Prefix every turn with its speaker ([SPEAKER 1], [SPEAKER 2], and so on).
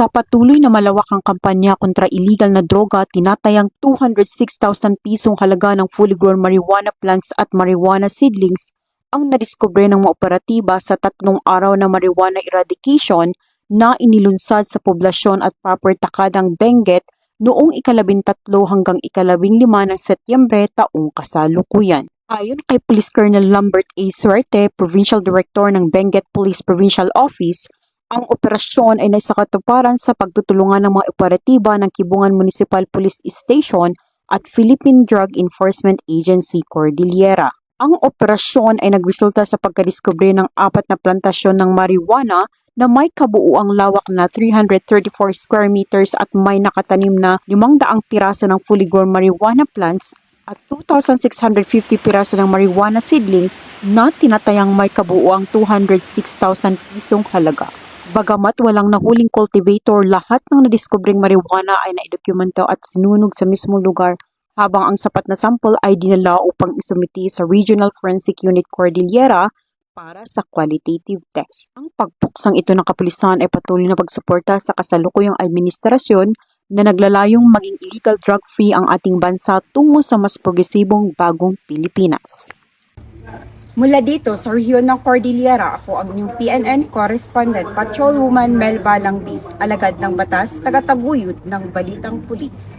[SPEAKER 1] Sa patuloy na malawakang kampanya kontra illegal na droga, tinatayang 206,000 pisong halaga ng fully grown marijuana plants at marijuana seedlings ang nadiskubre ng mga operatiba sa 3 araw na marijuana eradication na inilunsad sa poblasyon at proper takadang Benguet noong ika-13 hanggang ika-15 ng Setyembre taong kasalukuyan. Ayon kay Police Colonel Lambert A. Suerte, Provincial Director ng Benguet Police Provincial Office, ang operasyon ay naisakatuparan sa pagtutulungan ng mga operatiba ng Kibungan Municipal Police Station at Philippine Drug Enforcement Agency Cordillera. Ang operasyon ay nagresulta sa pagkadiskubre ng 4 na plantasyon ng marijuana na may kabuuang lawak na 334 square meters at may nakatanim na 500 piraso ng fully grown marijuana plants at 2,650 piraso ng marijuana seedlings na tinatayang may kabuuang 206,000 pisong halaga. Bagamat walang nahuling cultivator, lahat ng nadiskubring marijuana ay naidokumento at sinunog sa mismong lugar, habang ang sapat na sample ay dinala upang isumiti sa Regional Forensic Unit Cordillera para sa qualitative test. Ang pagpuksang ito ng kapulisan ay patuloy na pagsuporta sa kasalukuyang administrasyon na naglalayong maging illegal drug-free ang ating bansa tungo sa mas progresibong bagong Pilipinas.
[SPEAKER 2] Mula dito sa rehiyon ng Cordillera, ako ang inyong PNN correspondent, Patrolwoman Melba Langbis, alagad ng batas, tagataguyod ng Balitang Pulis.